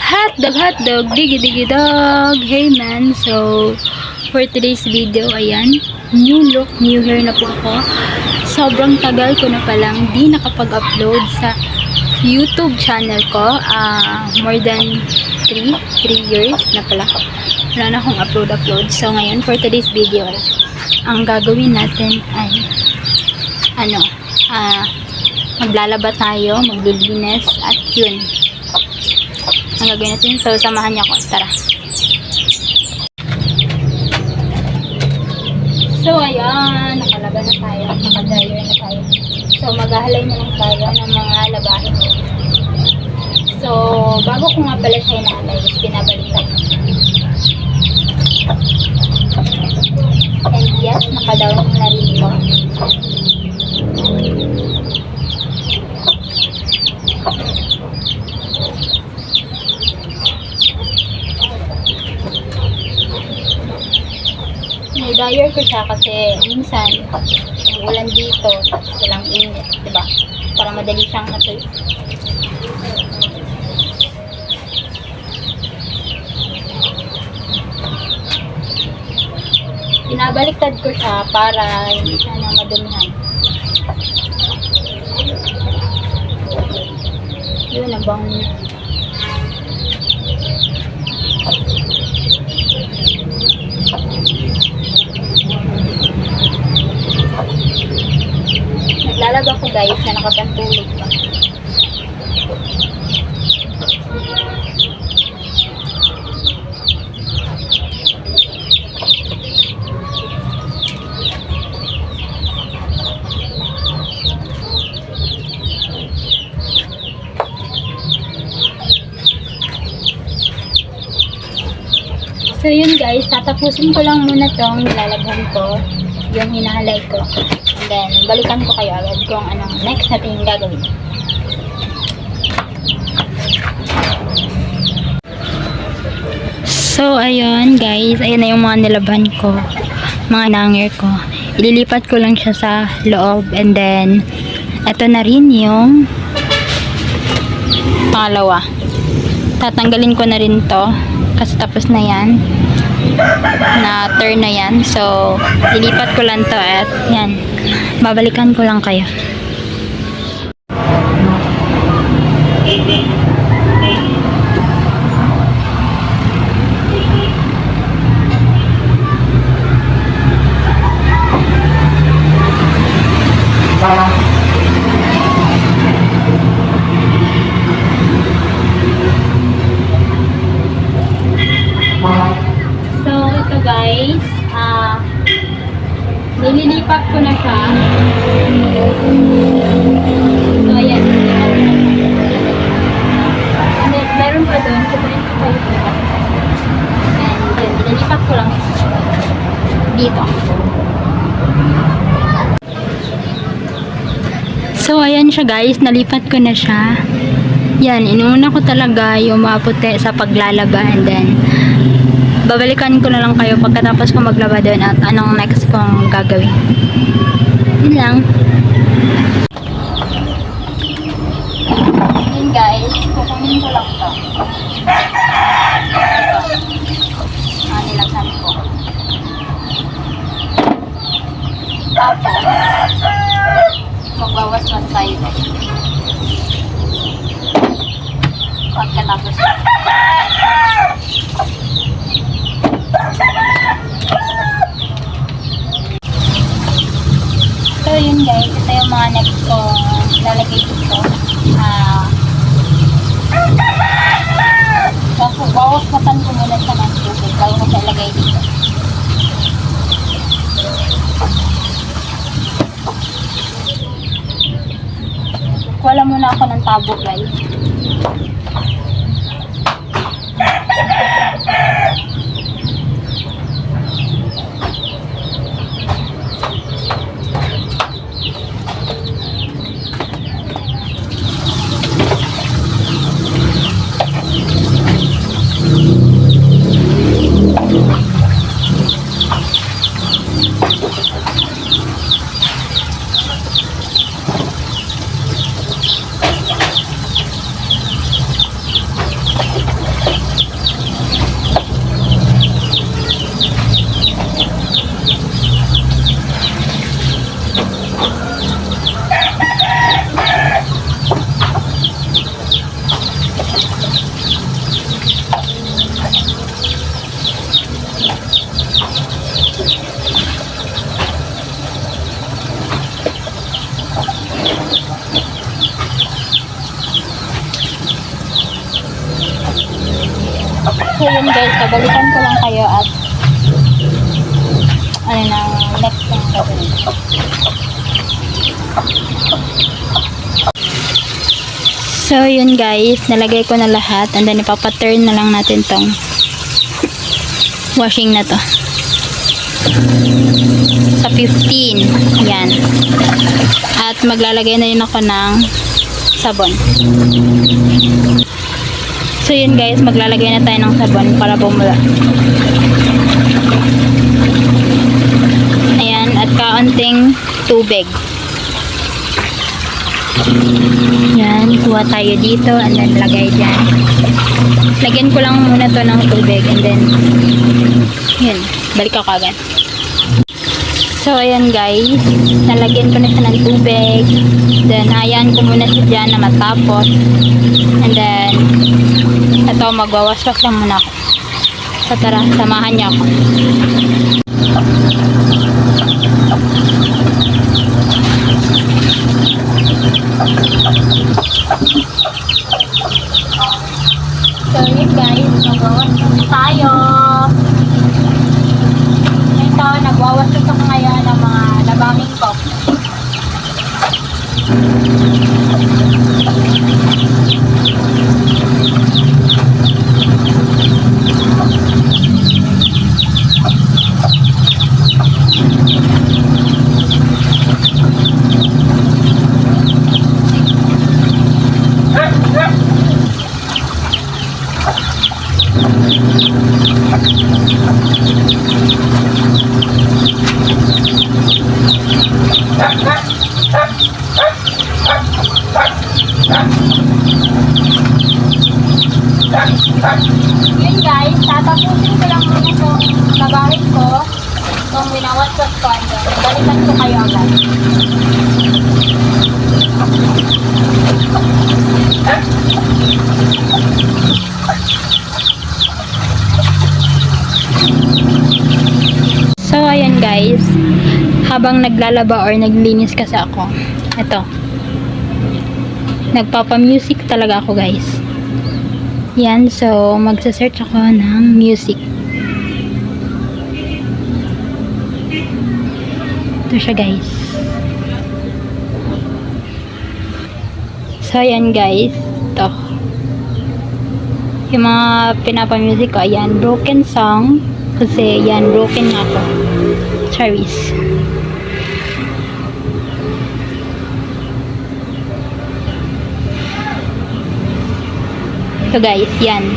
Hotdog, digi dog. Hey man, so for today's video, ayan, new look, new hair na po ako. Sobrang tagal ko na palang di nakapag-upload sa YouTube channel ko. More than 3 years na pala. Wala na akong upload. So ngayon, for today's video, ang gagawin natin ay maglalaba tayo, maglilinis, at yun ang gagawin natin. So samahan niyo ako, tara. So ayan, nakalaba na tayo, nakadryer na tayo. So maghahalay na lang tayo ng mga labahin. So bago ko nga pala siya inahalay, pinabaliktad. And yes, nakadown na rin ito. Dryer ko siya kasi minsan ulan dito, walang init, diba? Para madali siyang natuyo. Pinabaliktad ko siya para hindi siya na madumihan. Yun, ang bango niya. Naglalaba ko guys na nakapantulog pa. So yun guys, tatapusin ko lang muna tong nilalaghan ko, yung hinahalay ko. And then, balikan ko kayo agad kung anong next natin gagawin. So, ayun guys, ayun na yung mga nilabhan ko, mga hanger ko. Ililipat ko lang siya sa loob. And then, eto na rin yung pangalawa. Tatanggalin ko na rin to kasi tapos na yan, na turn na yan. So lilipat ko lang to at yan, babalikan ko lang kayo. Guys, nililipat ko na siya. So ayan, meron pa doon, so meron pa tayo dito. And yun, nililipat ko lang dito. So ayan siya guys, nalipat ko na siya. Yan, inuuna ko talaga yung maputi sa paglalaba, and then babalikan ko na lang kayo pagkatapos ko maglaba doon at anong next kong gagawin. Yun lang. Yun guys, kukunin ko lang ito. Ito. Nilagsan ko. Tapos, magbawas-was tayo. Pagkatapos so yun guys, ito yung mga next ko lalagay dito. Wawaspatan ko muna siya ng tubig bago ko siya ilagay dito. Wala muna ako ng tabo guys. So yun guys, kabalikan ko lang kayo at ano na, next thing gagawin. So yun guys, nalagay ko na lahat and then ipapaturn na lang natin tong washing na to sa 15. Yan. At maglalagay na rin ako ng sabon. So yun guys, maglalagay na tayo ng sabon para bumula. Ayan, at kaunting tubig. Yan, kuha tayo dito and then lagay dyan. Lagyan ko lang muna to ng tubig and then yun, balik ako agad. So ayan guys, nalagyan ko na siya ng tubig, then hayaan ko muna siya dyan na matapos, and then ito, magwawaswas lang muna ako. So tara, samahan niyo ako. So yun guys, magwawaswas tayo. Ito, nagwawaswas ako ngayon ng mga labangin ko. Yun guys, tatapusin ko lang muna itong labahin ko, itong winawaswas ko, and then balikan ko kayo agad. So ayan guys, habang naglalaba or naglinis kasi ako, ito, nagpapa-music talaga ako guys. Yan, so magsa-search ako ng music. Ito siya guys. So ayan guys, ito yung mga pinapa-music ko. Ayan, broken song, kasi yan, broken nga ako. Charis. So guys, yan.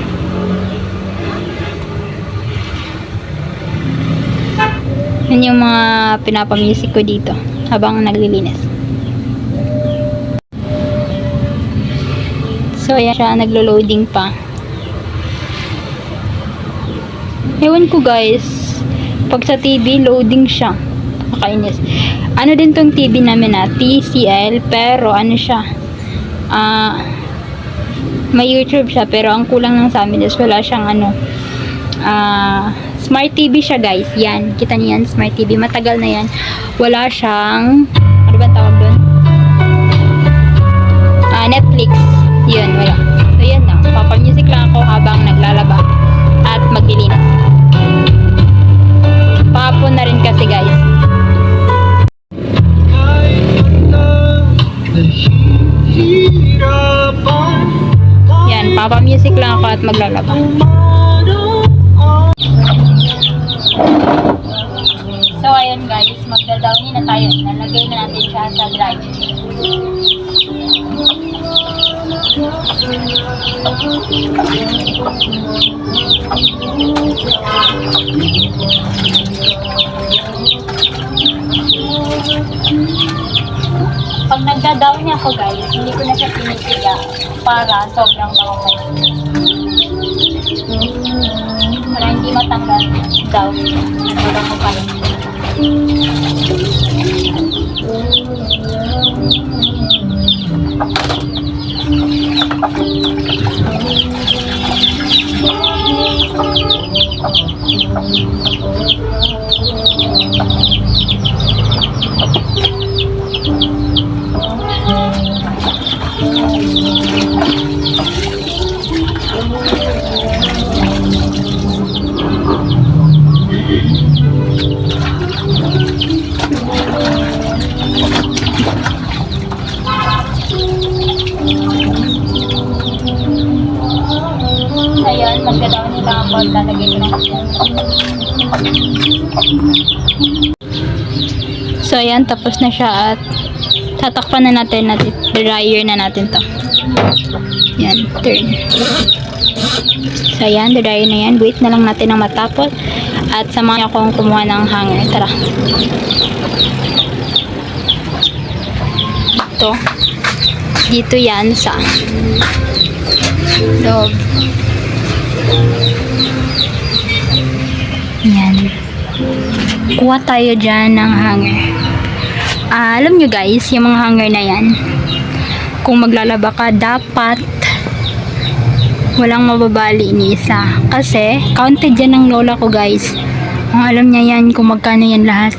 Yan yung mga pinapa-music ko dito habang naglilinis. So ayan siya, naglo-loading pa. Ewan ko guys, pag sa TV, loading siya. Kakainis. Ano din tong TV namin na TCL, pero ano siya, may YouTube siya, pero ang kulang lang sa amin is wala siyang ano, Smart TV siya guys. Yan, kita niyo yan, Smart TV. Matagal na yan. Wala siyang, ano ba tawag doon? Netflix. Yun, wala. So yan lang, papa-music lang ako habang naglalaba at maglilinis. Papon na rin kasi guys. Yan, papa-music lang ako at maglalaba. So ayun guys, magdadownin na tayo. Nalagay na natin siya sa drive. Pag nagda-down niya ako guys, hindi ko na siya pinipila para sobrang makapal. Para hindi matanggal down. Sobrang makapal. magdadaw nila ako at lalagay ko ng So, ayan, tapos na siya at tatakpan na natin dryer na natin to. Yan, turn. So, ayan, dryer na yan. Wait na lang natin ang matapos at samahan akong kumuha ng hanger. Tara. Dito yan sa loob. Yan. Kuha tayo dyan ng hanger. Alam nyo guys, yung mga hanger na yan, kung maglalaba ka, dapat walang mababali ni isa. Kasi, counted yan ng lola ko guys. Alam niya yan kung magkano yan lahat.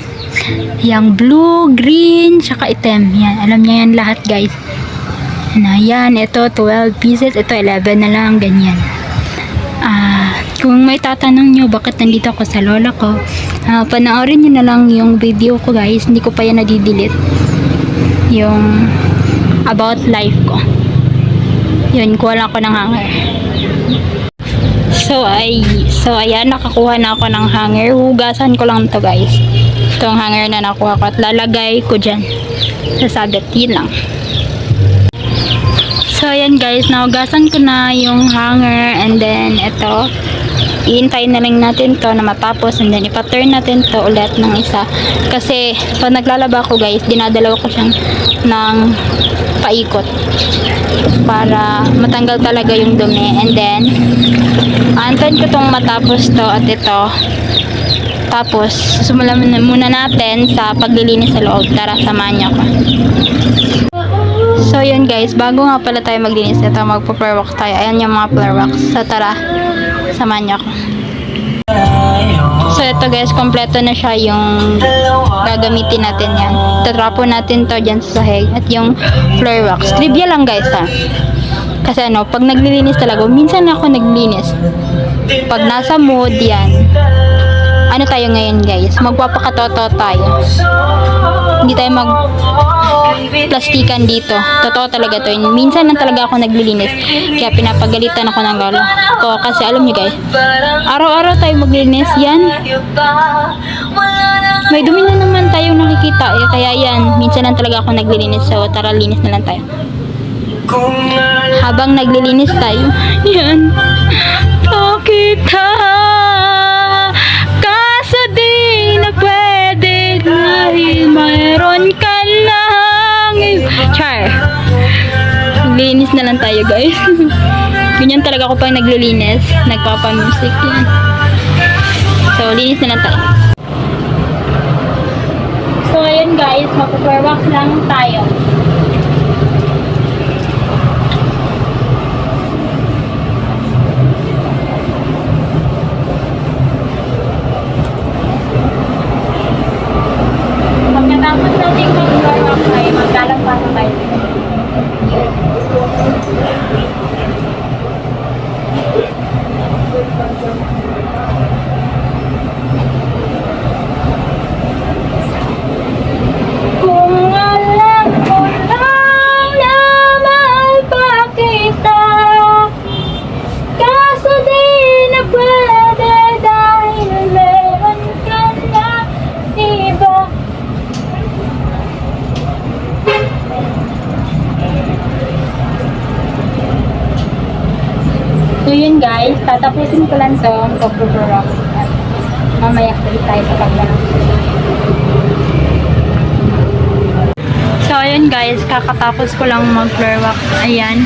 Yang blue, green, tsaka itim. Yan, alam niya yan lahat guys. Yan, ito 12 pieces, ito 11 na lang, ganyan. Kung may tatanong nyo bakit nandito ako sa lola ko, panoorin nyo na lang yung video ko guys, hindi ko pa yan nadidelete. Yung about life ko. Yun, kuha lang ako ng hanger. So ayan, nakakuha na ako ng hanger. Hugasan ko lang to guys. Itong hanger na nakuha ko at lalagay ko dyan sa sabit. Yun lang. So ayan guys, nahugasan ko na yung hanger and then ito, iintayin na lang natin to na matapos and then ipa-turn natin to ulit ng isa. Kasi pag naglalaba ko guys, dinadalaw ko siyang ng paikot para matanggal talaga yung dumi and then aantayin ko tong matapos to at ito. Tapos sumulan muna natin sa paglilinis sa loob. Tara, samahan niyo ako. So yun guys, bago nga pala tayo maglinis, ito magpo-floor wax tayo. Ayan yung mga floor wax. So tara, samahan niyo ako. So ito guys, kompleto na siya yung gagamitin natin yan. Tatrapo natin to dyan sa sahig at yung floor wax. Trivia lang guys ha. Kasi ano, pag naglilinis talaga, minsan ako naglilinis. Pag nasa mood yan, ano tayo ngayon guys, magpapakatoto tayo. Hindi tayo plastikan dito. Totoo talaga to. Minsan lang talaga ako naglilinis. Kaya pinapagalitan ako ng lolo ko. Kasi alam nyo guys, araw-araw tayo maglinis. Yan. May dumi na naman tayong nakikita. Kaya yan, minsan lang talaga ako naglilinis. So tara, linis na lang tayo. Habang naglilinis tayo, yan. Bakit ha? Kaso di na pwede dahil mayroon ka lang. Char. Naglilinis na lang tayo guys. Ganyan talaga ako pag naglilinis. Nagpapa-music yan. So, linis na lang tayo. So, ayun guys. Magpa-wax lang tayo. Pagkatapos natin mag-wax ay maglalagpas tayo. Kung alam ko lang na mahal pa kita, kaso di na pwede dahil meron ka na iba. So yun guys, tatapusin ko lang to ang pag-rock. Mamaya ulit tayo sa paglalang. So ayun guys, kakatapos ko lang mag-floor wax. Ayan.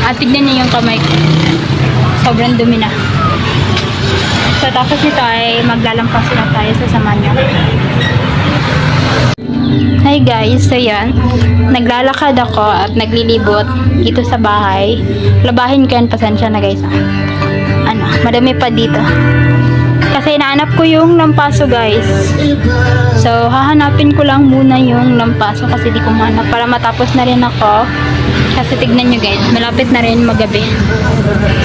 At tignan niyo yung kamay ko. Sobrang dumi na. So tapos nito ay maglalampas na tayo sa Samanya. Hi guys, so yan. Naglalakad ako at naglilibot dito sa bahay. Labahin ko yan, pasensya na guys. Ano, madami pa dito. Kasi nahanap ko yung lampaso guys. So, hahanapin ko lang muna yung lampaso kasi di ko mahanap para matapos na rin ako. Kasi tignan nyo guys, malapit na rin magabi.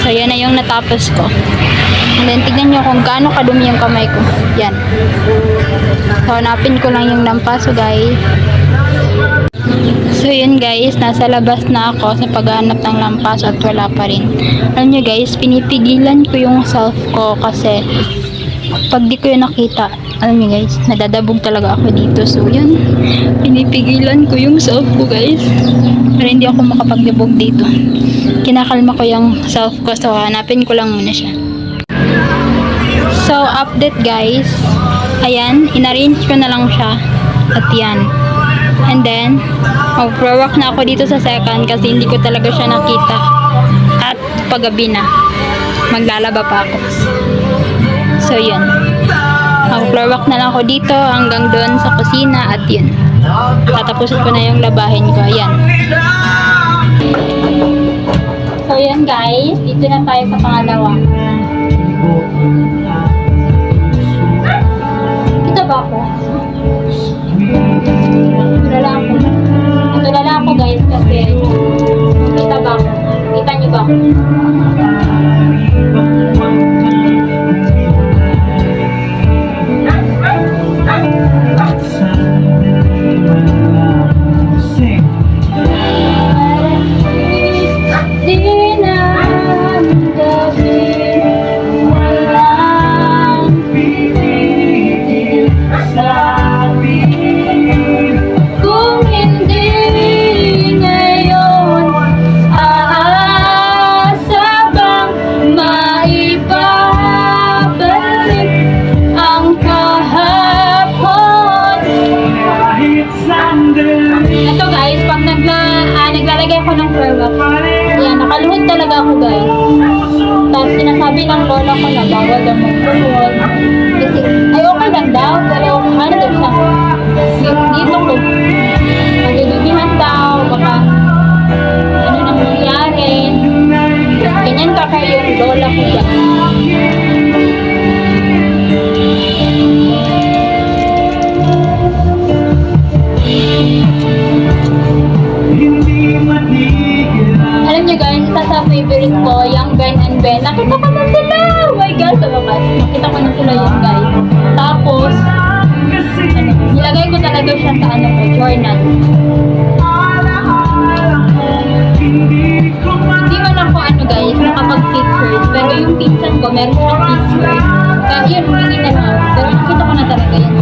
So, yan na yung natapos ko. And then, tignan nyo kung gaano kadumi yung kamay ko. Yan. So, hanapin ko lang yung lampaso guys. So yun guys, nasa labas na ako sa paghahanap ng lampas at wala pa rin. Alam nyo guys, pinipigilan ko yung self ko kasi pag di ko yun nakita, alam nyo guys, nadadabog talaga ako dito. So yun, pinipigilan ko yung self ko guys para hindi ako makapaglabog dito. Kinakalma ko yung self ko, so hanapin ko lang muna siya. So update guys, ayan, inarrange ko na lang siya at yan. And then, mag-work na ako dito sa second kasi hindi ko talaga siya nakita. At paggabi na, maglalaba pa ako. So, yun. Mag-work na lang ako dito hanggang doon sa kusina at yun. Tatapusin ko na yung labahin ko. Ayan. So, yun guys. Dito na tayo sa pangalawa. Kita ba ako? Tulala ako guys kasi kita ba ako? Kita nyo ba ako? Ito guys, pag naglalagay ako ng product, yan, nakaluhod talaga ako guys. Tapos sinasabi ng lola ko na bawal daw magluhod. Kasi, ay okay lang daw, pero ano daw siya, dito ko, magdudumihan daw, baka ano nang mangyari. Ganyan ka kayo yung lola ko guys. Alam niyo guys, isa sa favorite ko, yung Ben and Ben. Nakita ko na sila! Oh my God, sa wakas. Nakita ko na sila yun guys. Tapos, nilagay ko talaga siya sa ano ko, journal. Hindi man ako ano guys, nakapag-pictures. Pero yung pinsan ko, meron siyang pictures. Kaya yun, hindi na lang. Pero nakita ko na talaga yun.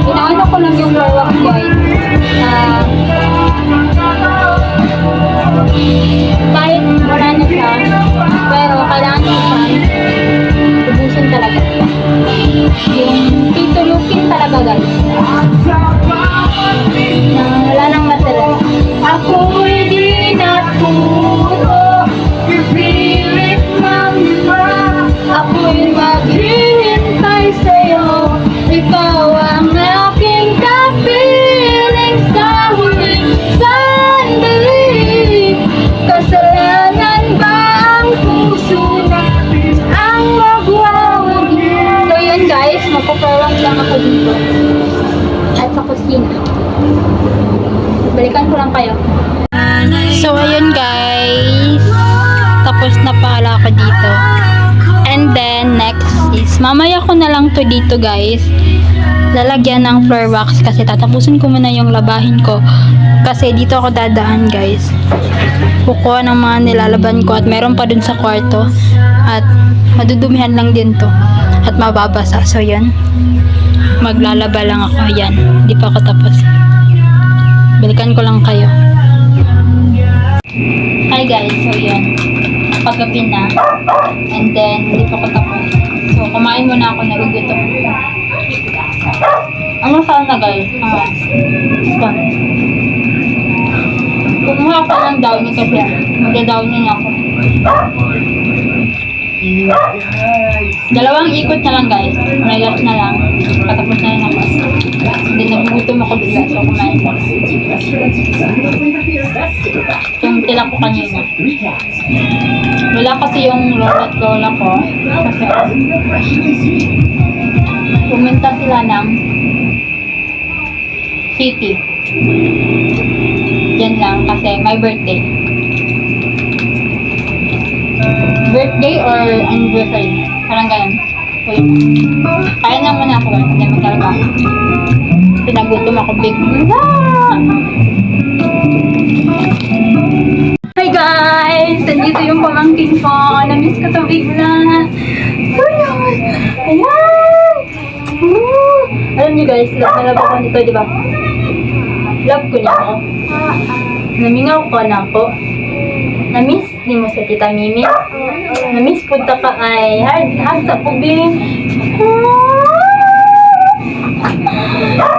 Inaano ko lang yung lawak guys. Kahit wala na siya, pero kailangan ko siyang ubusin talaga. Yung titulukin talaga guys. Wala nang matira. Ako'y di natuto, pipilit ng iba. Ako'y maghihintay sa'yo. Ikaw ang aking kapiling sa huling sandali. Kasalanan ba ang puso natin ang magwawagi? So yun guys, magpaparang lang ako dito at sa kusina. Balikan ko lang kayo. So ayun guys, tapos na pala ako dito. And then next is mamaya ko na lang to dito guys, lalagyan ng floor wax kasi tatapusin ko muna yung labahin ko kasi dito ako dadaan guys, kukuha ng mga nilalaban ko at meron pa dun sa kwarto at madudumihan lang din to at mababasa. So yan, maglalaba lang ako. Yan, hindi pa ako tapos, balikan ko lang kayo. Hi guys, so yan, paggabi na and then hindi pa ako tapos. So kumain muna ako, nagugutom. Ano saan na guys? Kumuha ako ng downy kasi magda-downy na ako. Dalawang ikot na lang guys. May last na lang. Patapos na rin ako. Then nagugutom ako bigla. So kumain ko. Yung tila ko kanina. Wala kasi yung lola at lola ko. Kasi pumunta sila ng city. Yan lang kasi my birthday. Birthday or anniversary? Parang ganun. So, yun. Kaya na muna ako guys. Hindi magtrabaho. Pinagutom ako bigla. Hi guys! Nandito yung pamangkin ko. Na-miss ko to bigla. So yun. Ayan! Woo! Alam niyo guys, love na love ako nito, di ba? Love ko nito. Namingaw ko na ako. Na-miss ni mo sa Tita Mimi? Na-miss punta ka ay hard sa pubing.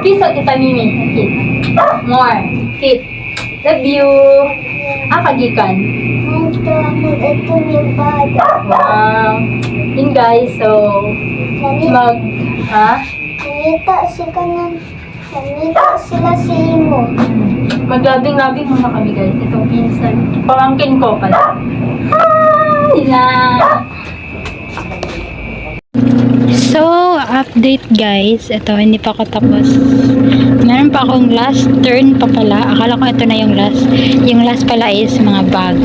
Kiss sa Tita Mimi. Kiss. More. Kiss. Love you. Kagikan. Ito yung bata. Wow. Yun guys, so Sanita sila si Imo. Maglabing-labing muna kami guys. Itong pinsan. Pamangkin ko pala. Hi lang. So, update guys. Ito, hindi pa ako tapos. Meron pa akong last turn pa pala. Akala ko ito na yung last. Yung last pala is mga bag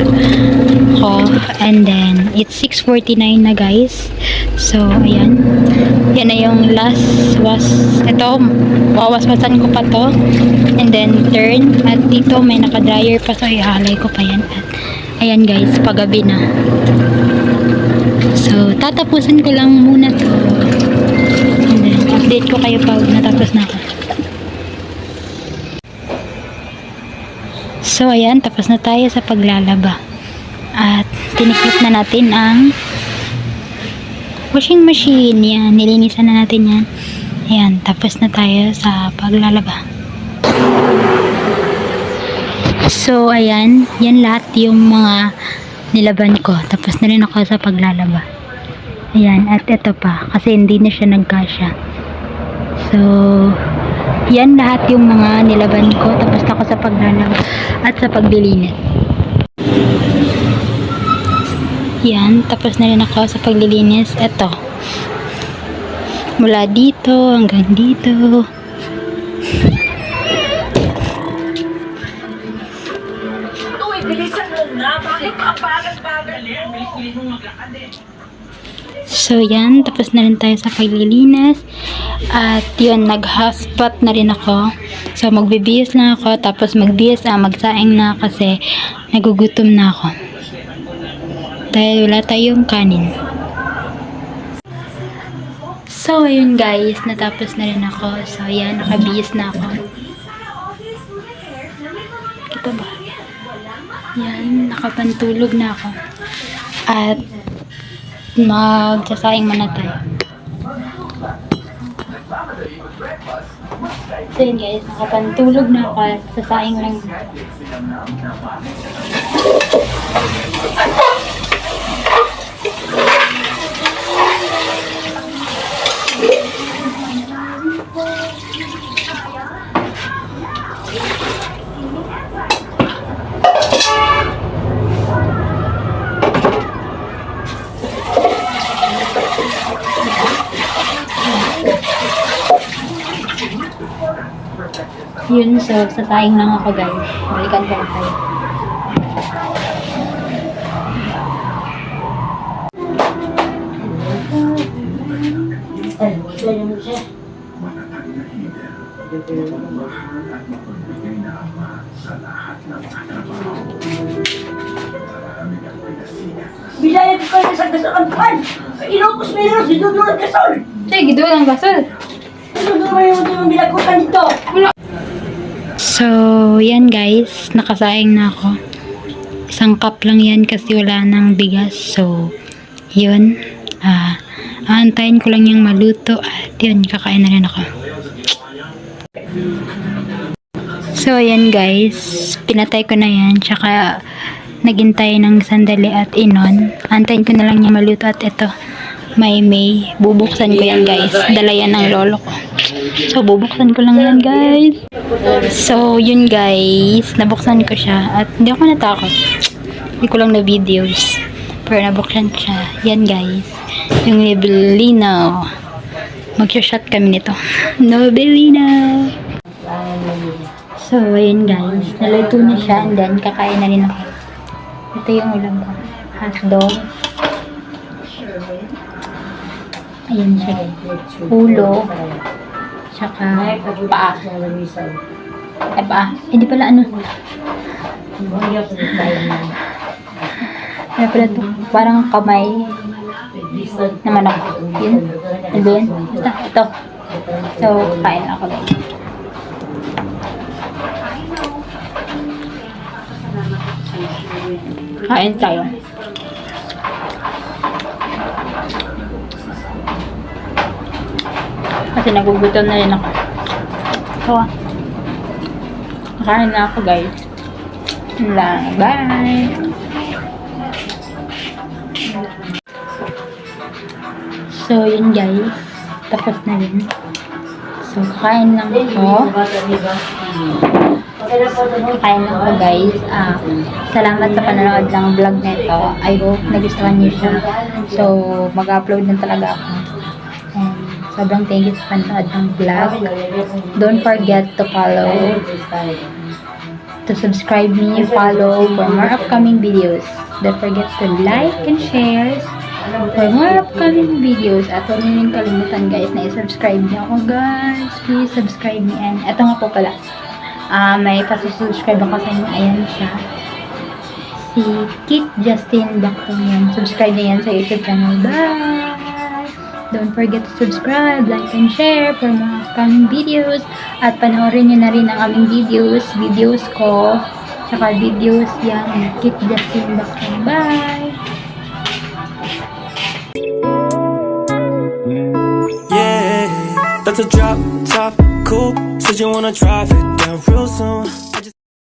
ko. And then, it's 6:49 na guys. So, ayan. Yan na yung last was. Ito, wawaswasan ko pa to. And then, turn. At dito, may naka-dryer pa. So, ihalay ko pa yan. At, ayan guys, paggabi na. So, tatapusin ko lang muna to. And then, update ko kayo pag natapos na ako. So, ayan, tapos na tayo sa paglalaba. At, tiniklop na natin ang washing machine. Yan, nilinisan na natin yan. Ayan, tapos na tayo sa paglalaba. So, ayan, yan lahat yung mga nilaban ko. Tapos na rin ako sa paglalaba. Ayan, at ito pa. Kasi hindi na siya nagkasya. So, yan lahat yung mga nilaban ko. Tapos na ako sa paglalaba at sa paglilinis. Yan, tapos na rin ako sa paglilinis. Ito. Mula dito hanggang dito. So yan, tapos na rin tayo sa paglilinis. At yun, nag-hotspot na rin ako. So magbibihis na ako, tapos magsaing na kasi nagugutom na ako. Dahil wala tayong kanin. So ayun guys, natapos na rin ako. So yan, nakabihis na ako. Kita ba? Yan, nakapantulog na ako. At magsasaing muna tayo. So yun guys, nakapantulog na ako at sasaing lang. Yun, so sasaing lang ako guys. Balikan ko lang tayo. Bilaya ko kayo sa gasakan kan. Inopos meron si Dudu ang gasol. Sige, doon ang gasol. Dudu mo yung bilagutan dito. So, yan guys. Nakasaing na ako. Isang cup lang yan kasi wala nang bigas. So, yun. Aantayin ko lang yung maluto. At yun, kakain na rin ako. So, ayan guys. Pinatay ko na yan. Tsaka, naghintay ng sandali at inon. Antayin ko na lang niya maluto at ito. May bubuksan ko yan guys. Dala yan ng lolo ko. So bubuksan ko lang yan guys. So yun guys, nabuksan ko siya at hindi ako natakot. Hindi ko lang na videos. Pero nabuksan ko siya. Yan guys. Yung Nobelino. Mag-shot kami nito. Nobelino. So ayun guys, naluto na siya and then kakain na rin ako. Ito yung ulam ko. Hotdog. Ayan siya. Ulo. Tsaka paa. Ay paa. Hindi pala ano. Ano pala ito? Parang kamay. Na manok. Yun. Ano ba yun? Basta. Ito. So, kain ako guys. Kain tayo. Kasi nagugutom na rin ako. So, kain na ako guys. Bye! So, yun guys. Tapos na rin. So, kain lang ako. Kain lang ako guys. Salamat sa panonood ng vlog nito. I hope nagustuhan niyo siya. So, mag-upload na talaga ako. And sobrang thank you sa panonood ng vlog. Don't forget to follow, to subscribe me, follow for more upcoming videos. Don't forget to like and share for more upcoming videos. At huwag niyo rin kalimutan guys na i-subscribe niyo ako guys. Please subscribe me. And eto nga po pala. May pasusubscribe ako sa inyo. Ayan siya. Si Kit Justin Bacton yan. Subscribe niya yan sa YouTube channel. Bye! Don't forget to subscribe, like, and share for mga upcoming videos. At panoorin nyo na rin ang aming videos ko, saka videos yan ni Kit Justin Bacton. Bye! Yeah, that's a drop top coupe. Said you wanna drive it down real soon.